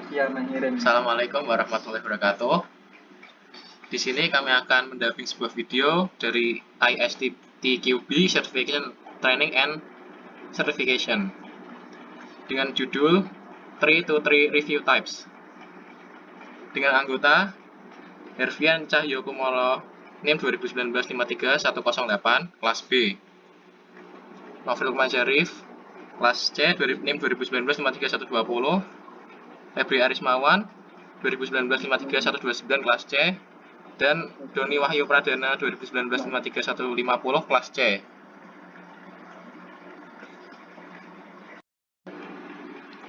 yang mengirim. Assalamualaikum warahmatullahi wabarakatuh. Di sini kami akan mendamping sebuah video dari ISTQB Certification Training and Certification dengan judul 3-3 Review Types dengan anggota Hervian Cahyokumolo NIM 2019-53108 kelas B, Novel Lukman Syarif kelas C NIM 2019-53120, Febri Arismawan 2019-53129 kelas C, dan Doni Wahyu Pradana 2019-53150 kelas C.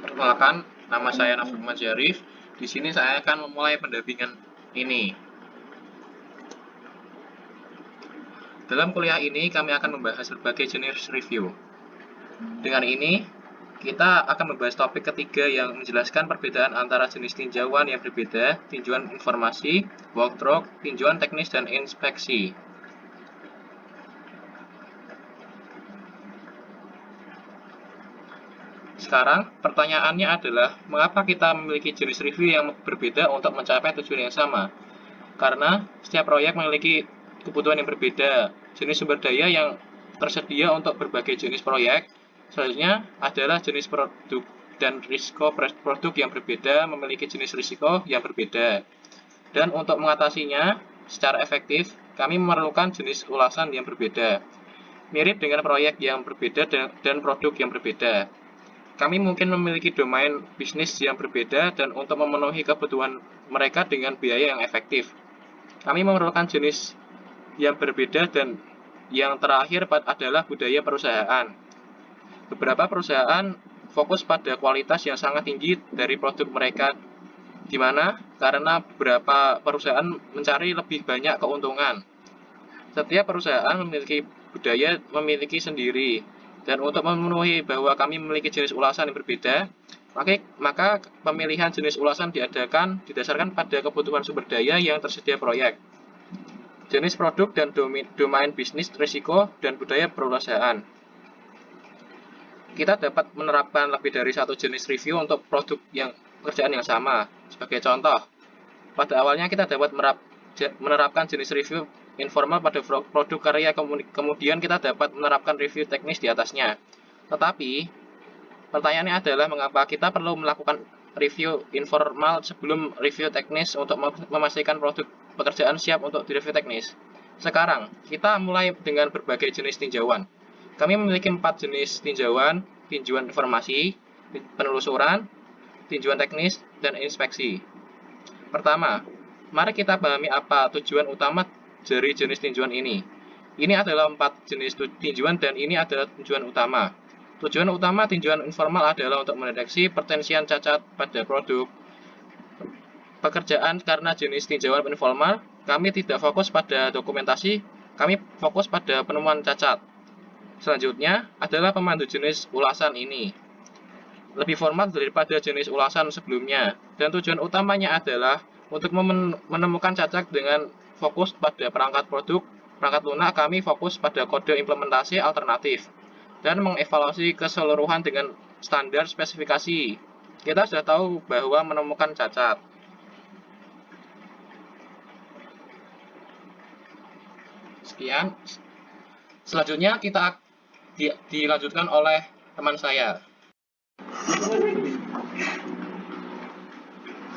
Perkenalkan, nama saya Novel Lukman Syarif. Di sini saya akan memulai pendampingan ini. Dalam kuliah ini kami akan membahas berbagai jenis review. Dengan ini kita akan membahas topik ketiga yang menjelaskan perbedaan antara jenis tinjauan yang berbeda, tinjauan informasi, walkthrough, tinjauan teknis, dan inspeksi. Sekarang, pertanyaannya adalah, mengapa kita memiliki jenis review yang berbeda untuk mencapai tujuan yang sama? Karena setiap proyek memiliki kebutuhan yang berbeda. Jenis sumber daya yang tersedia untuk berbagai jenis proyek selanjutnya adalah jenis produk dan risiko produk yang berbeda memiliki jenis risiko yang berbeda. Dan untuk mengatasinya secara efektif, kami memerlukan jenis ulasan yang berbeda. Mirip dengan proyek yang berbeda dan produk yang berbeda. Kami mungkin memiliki domain bisnis yang berbeda dan untuk memenuhi kebutuhan mereka dengan biaya yang efektif. Kami memerlukan jenis yang berbeda dan yang terakhir adalah budaya perusahaan. Beberapa perusahaan fokus pada kualitas yang sangat tinggi dari produk mereka, di mana karena beberapa perusahaan mencari lebih banyak keuntungan. Setiap perusahaan memiliki budaya memiliki sendiri, dan untuk memenuhi bahwa kami memiliki jenis ulasan yang berbeda, maka pemilihan jenis ulasan diadakan didasarkan pada kebutuhan sumber daya yang tersedia proyek, jenis produk dan domain bisnis, risiko, dan budaya perusahaan. Kita dapat menerapkan lebih dari satu jenis review untuk produk yang pekerjaan yang sama. Sebagai contoh, pada awalnya kita dapat menerapkan jenis review informal pada produk karya, kemudian kita dapat menerapkan review teknis di atasnya. Tetapi, pertanyaannya adalah mengapa kita perlu melakukan review informal sebelum review teknis untuk memastikan produk pekerjaan siap untuk direview teknis. Sekarang, kita mulai dengan berbagai jenis tinjauan. Kami memiliki 4 jenis tinjauan: tinjauan informasi, penelusuran, tinjauan teknis, dan inspeksi. Pertama, mari kita pahami apa tujuan utama dari jenis tinjauan ini. Ini adalah 4 jenis tinjauan dan ini adalah tujuan utama. Tujuan utama tinjauan informal adalah untuk mendeteksi potensial cacat pada produk pekerjaan. Karena jenis tinjauan informal, kami tidak fokus pada dokumentasi, kami fokus pada penemuan cacat. Selanjutnya adalah pemandu jenis ulasan ini. Lebih formal daripada jenis ulasan sebelumnya, dan tujuan utamanya adalah untuk menemukan cacat dengan fokus pada perangkat produk, perangkat lunak. Kami fokus pada kode implementasi alternatif dan mengevaluasi keseluruhan dengan standar spesifikasi. Kita sudah tahu bahwa menemukan cacat. Sekian. Selanjutnya kita dilanjutkan oleh teman saya.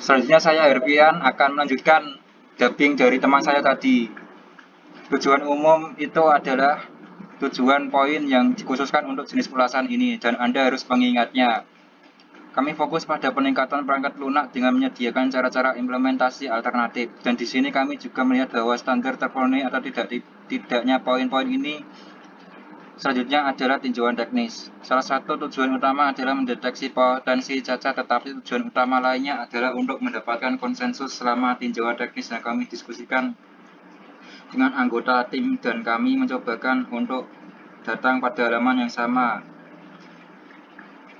Selanjutnya saya Hervian akan melanjutkan dubbing dari teman saya tadi. Tujuan umum itu adalah tujuan poin yang dikhususkan untuk jenis ulasan ini dan Anda harus mengingatnya. Kami fokus pada peningkatan perangkat lunak dengan menyediakan cara-cara implementasi alternatif, dan di sini kami juga melihat bahwa standar terpenuhi atau tidaknya poin-poin ini. Selanjutnya adalah tinjauan teknis. Salah satu tujuan utama adalah mendeteksi potensi cacat, tetapi tujuan utama lainnya adalah untuk mendapatkan konsensus selama tinjauan teknis yang kami diskusikan dengan anggota tim, dan kami mencobakan untuk datang pada halaman yang sama.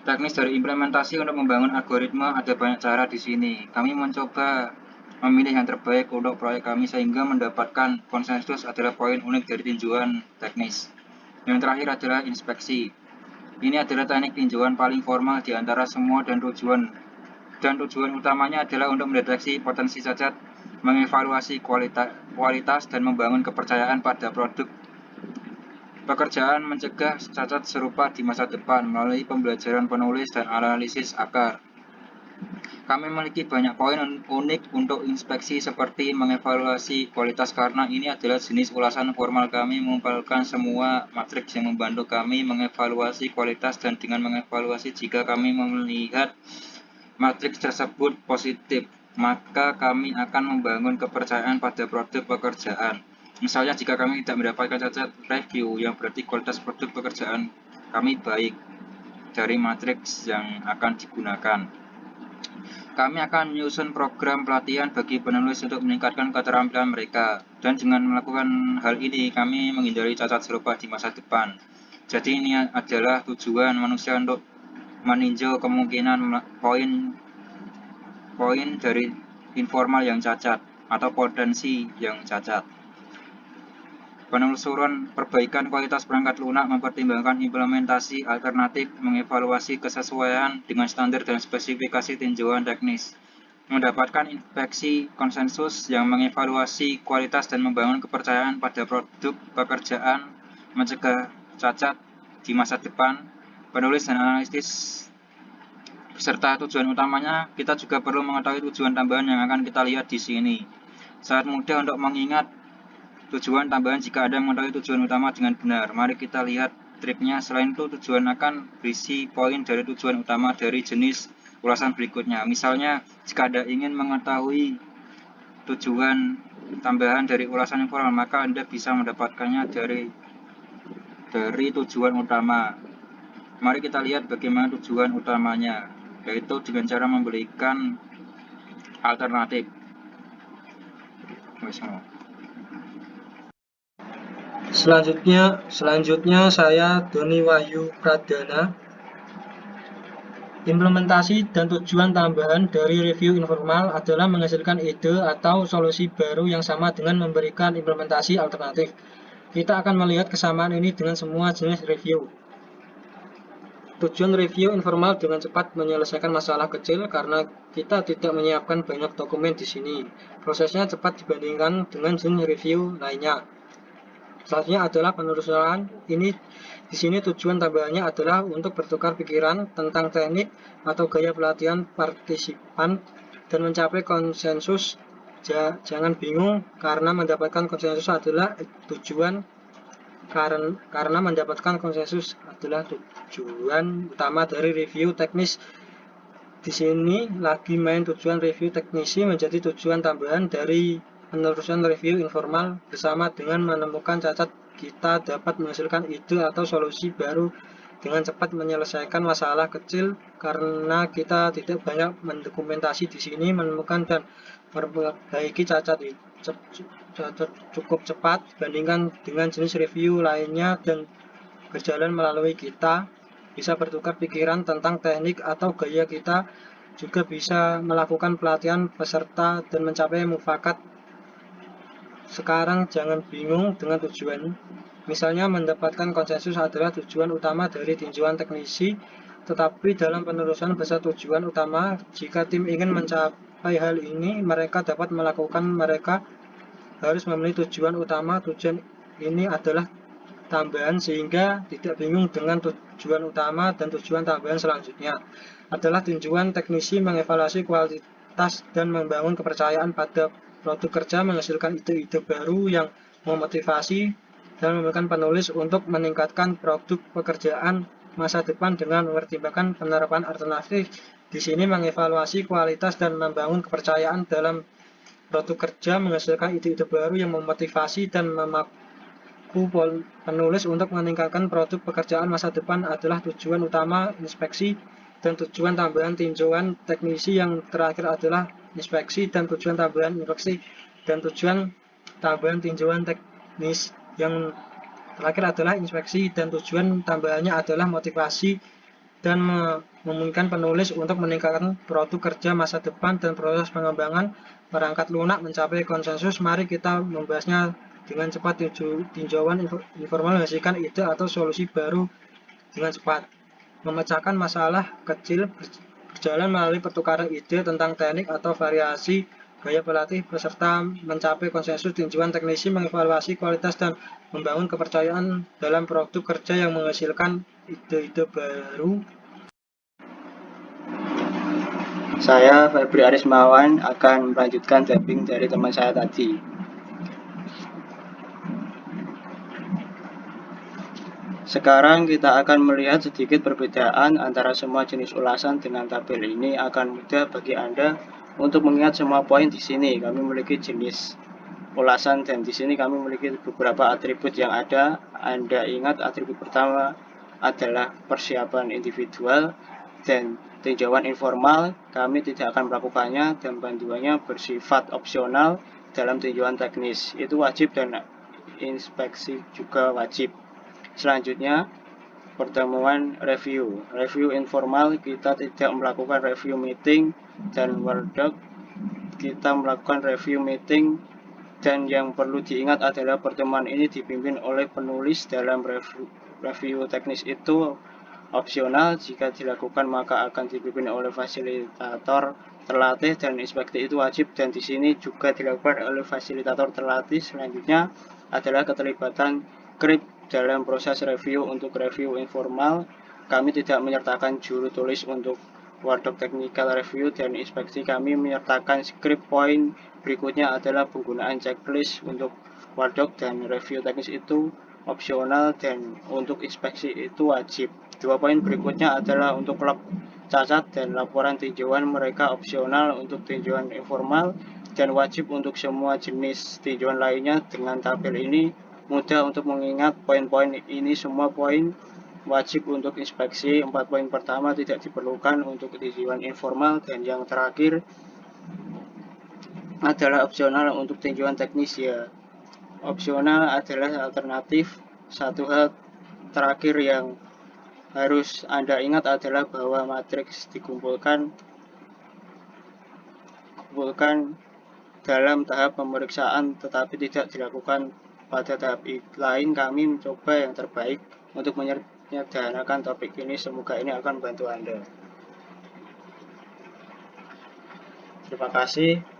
Teknis dari implementasi untuk membangun algoritma ada banyak cara di sini. Kami mencoba memilih yang terbaik untuk proyek kami sehingga mendapatkan konsensus adalah poin unik dari tinjauan teknis. Yang terakhir adalah inspeksi. Ini adalah teknik tinjauan paling formal di antara semua dan tujuan dan tujuan utamanya adalah untuk mendeteksi potensi cacat, mengevaluasi kualitas dan membangun kepercayaan pada produk pekerjaan, mencegah cacat serupa di masa depan melalui pembelajaran penulis dan analisis akar. Kami memiliki banyak poin unik untuk inspeksi seperti mengevaluasi kualitas karena ini adalah jenis ulasan formal. Kami mengumpulkan semua matriks yang membantu kami mengevaluasi kualitas dan dengan mengevaluasi jika kami melihat matriks tersebut positif, maka kami akan membangun kepercayaan pada produk pekerjaan. Misalnya jika kami tidak mendapatkan cacat review yang berarti kualitas produk pekerjaan kami baik dari matriks yang akan digunakan. Kami akan menyusun program pelatihan bagi penulis untuk meningkatkan keterampilan mereka, dan dengan melakukan hal ini kami menghindari cacat serupa di masa depan. Jadi ini adalah tujuan manusia untuk meninjau kemungkinan poin dari informal yang cacat atau potensi yang cacat. Penelusuran perbaikan kualitas perangkat lunak mempertimbangkan implementasi alternatif, mengevaluasi kesesuaian dengan standar dan spesifikasi tinjauan teknis, mendapatkan inspeksi konsensus yang mengevaluasi kualitas dan membangun kepercayaan pada produk pekerjaan, mencegah cacat di masa depan, penulis dan analisis beserta tujuan utamanya. Kita juga perlu mengetahui tujuan tambahan yang akan kita lihat di sini. Sangat mudah untuk mengingat tujuan tambahan jika Anda mengetahui tujuan utama dengan benar. Mari kita lihat triknya. Selain itu, tujuan akan berisi poin dari tujuan utama dari jenis ulasan berikutnya. Misalnya, jika Anda ingin mengetahui tujuan tambahan dari ulasan informal, maka Anda bisa mendapatkannya dari tujuan utama. Mari kita lihat bagaimana tujuan utamanya, yaitu dengan cara memberikan alternatif. Selanjutnya saya Doni Wahyu Pradana. Implementasi dan tujuan tambahan dari review informal adalah menghasilkan ide atau solusi baru yang sama dengan memberikan implementasi alternatif. Kita akan melihat kesamaan ini dengan semua jenis review. Tujuan review informal dengan cepat menyelesaikan masalah kecil karena kita tidak menyiapkan banyak dokumen di sini. Prosesnya cepat dibandingkan dengan jenis review lainnya. Selanjutnya adalah penelusuran. Di sini tujuan tambahannya adalah untuk bertukar pikiran tentang teknik atau gaya pelatihan partisipan dan mencapai konsensus. Jangan bingung karena mendapatkan konsensus adalah tujuan utama dari review teknis. Di sini lagi main tujuan review teknisi menjadi tujuan tambahan dari penelusuran review informal. Bersama dengan menemukan cacat, kita dapat menghasilkan ide atau solusi baru dengan cepat menyelesaikan masalah kecil karena kita tidak banyak mendokumentasi di sini. Menemukan dan memperbaiki cacat cukup cepat dibandingkan dengan jenis review lainnya dan berjalan melalui kita. Bisa bertukar pikiran tentang teknik atau gaya kita, juga bisa melakukan pelatihan peserta dan mencapai mufakat. Sekarang jangan bingung dengan tujuan. Misalnya mendapatkan konsensus adalah tujuan utama dari tinjauan teknisi, tetapi dalam penelusuran besar tujuan utama, jika tim ingin mencapai hal ini, mereka dapat mereka harus memilih tujuan utama. Tujuan ini adalah tambahan sehingga tidak bingung dengan tujuan utama, dan tujuan tambahan selanjutnya adalah tinjauan teknisi, mengevaluasi kualitas dan membangun kepercayaan pada produk kerja, menghasilkan ide-ide baru yang memotivasi dan memberikan penulis untuk meningkatkan produk pekerjaan masa depan dengan mempertimbangkan penerapan alternatif. Di sini mengevaluasi kualitas dan membangun kepercayaan dalam produk kerja, menghasilkan ide-ide baru yang memotivasi dan memaku penulis untuk meningkatkan produk pekerjaan masa depan adalah tujuan utama inspeksi dan tujuan tambahan tinjauan teknisi. Yang terakhir adalah inspeksi dan tujuan tambahan inspeksi dan tujuan tambahan tinjauan teknis. Yang terakhir adalah inspeksi dan tujuan tambahannya adalah motivasi dan memungkinkan penulis untuk meningkatkan produk kerja masa depan dan proses pengembangan perangkat lunak mencapai konsensus. Mari kita membahasnya dengan cepat. Tinjauan informal menghasilkan ide atau solusi baru dengan cepat, memecahkan masalah kecil berjalan melalui pertukaran ide tentang teknik atau variasi gaya pelatih peserta mencapai konsensus tinjauan teknisi, mengevaluasi kualitas dan membangun kepercayaan dalam produk kerja yang menghasilkan ide-ide baru. Saya Febri Arismawan akan melanjutkan tapping dari teman saya tadi. Sekarang kita akan melihat sedikit perbedaan antara semua jenis ulasan dengan tabel ini akan mudah bagi Anda untuk mengingat semua poin di sini. Kami memiliki jenis ulasan dan di sini kami memiliki beberapa atribut yang ada. Anda ingat atribut pertama adalah persiapan individual dan tinjauan informal. Kami tidak akan melakukannya dan bantuannya bersifat opsional dalam tinjauan teknis. Itu wajib dan inspeksi juga wajib. Selanjutnya, pertemuan review. Review informal, kita tidak melakukan review meeting dan workshop. Kita melakukan review meeting dan yang perlu diingat adalah pertemuan ini dipimpin oleh penulis. Dalam review teknis itu opsional, jika dilakukan maka akan dipimpin oleh fasilitator terlatih dan inspeksi itu wajib dan di sini juga dilakukan oleh fasilitator terlatih. Selanjutnya adalah keterlibatan KRIP dalam proses review. Untuk review informal, kami tidak menyertakan juru tulis. Untuk workshop technical review dan inspeksi, kami menyertakan script point. Berikutnya adalah penggunaan checklist. Untuk workshop dan review teknis itu opsional dan untuk inspeksi itu wajib. 2 poin berikutnya adalah untuk log cacat dan laporan tinjauan, mereka opsional untuk tinjauan informal dan wajib untuk semua jenis tinjauan lainnya. Dengan tabel ini mudah untuk mengingat poin-poin ini, semua poin wajib untuk inspeksi. 4 poin pertama tidak diperlukan untuk tinjauan informal dan yang terakhir adalah opsional untuk tinjauan teknis ya. Opsional adalah alternatif. Satu hal terakhir yang harus Anda ingat adalah bahwa matriks dikumpulkan dalam tahap pemeriksaan tetapi tidak dilakukan pada tahap lain. Kami mencoba yang terbaik untuk menyederhanakan topik ini. Semoga ini akan membantu Anda. Terima kasih.